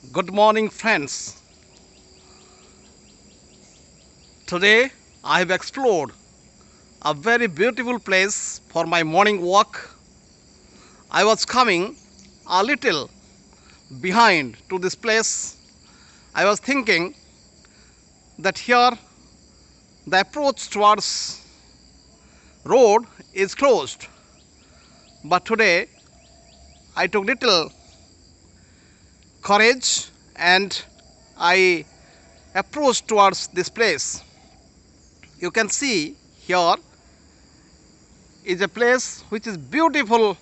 Good morning, friends. Today I have explored a very beautiful place for my morning walk. I was coming a little behind to this place. I was thinking that here the approach towards road is closed. But today I took little courage and I approached towards this place. You can see here is a place which is beautiful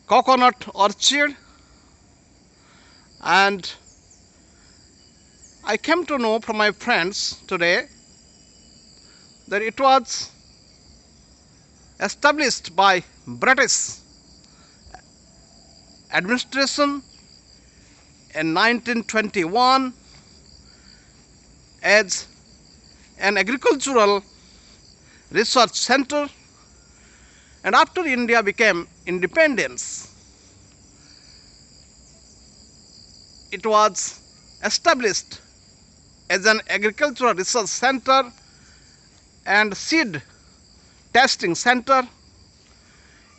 coconut orchard, and I came to know from my friends today that it was established by British administration in 1921 as an agricultural research center, and after India became independence, it was established as an agricultural research center and seed testing center.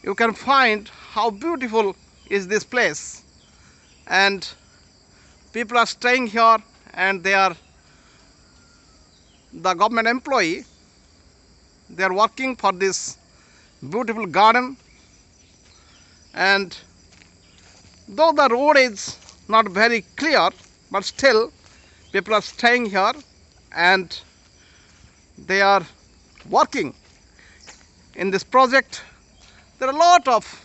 You can find how beautiful is this place, and people are staying here and they are the government employee. They are working for this beautiful garden, and though the road is not very clear, but still people are staying here and they are working in this project. There are a lot of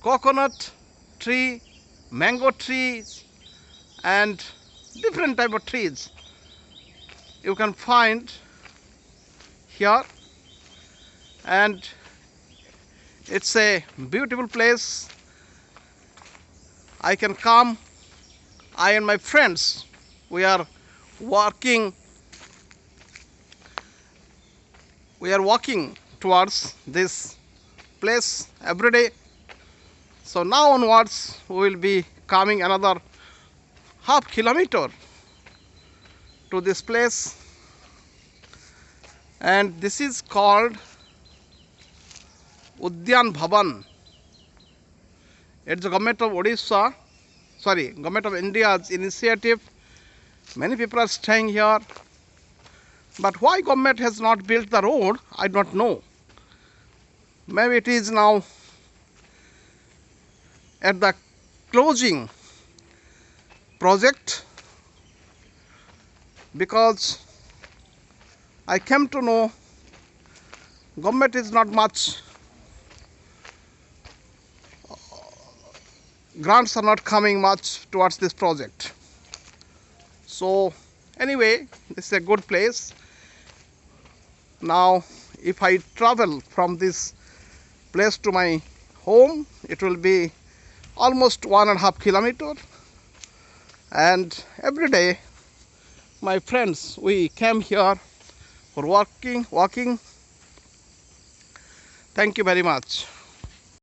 coconut tree, mango trees and different type of trees you can find here, and it's a beautiful place. I can come, I and my friends, we are walking towards this place every day. So now onwards we will be coming another half kilometer to this place, and this is called Udyan Bhavan. It's the government of government of India's initiative. Many people are staying here, but why government has not built the road, I don't know. Maybe it is now at the closing project, because I came to know government is not much, grants are not coming much towards this project. So anyway, this is a good place. Now if I travel from this place to my home, it will be almost 1.5 kilometers, and every day my friends, we came here for walking. Thank you very much.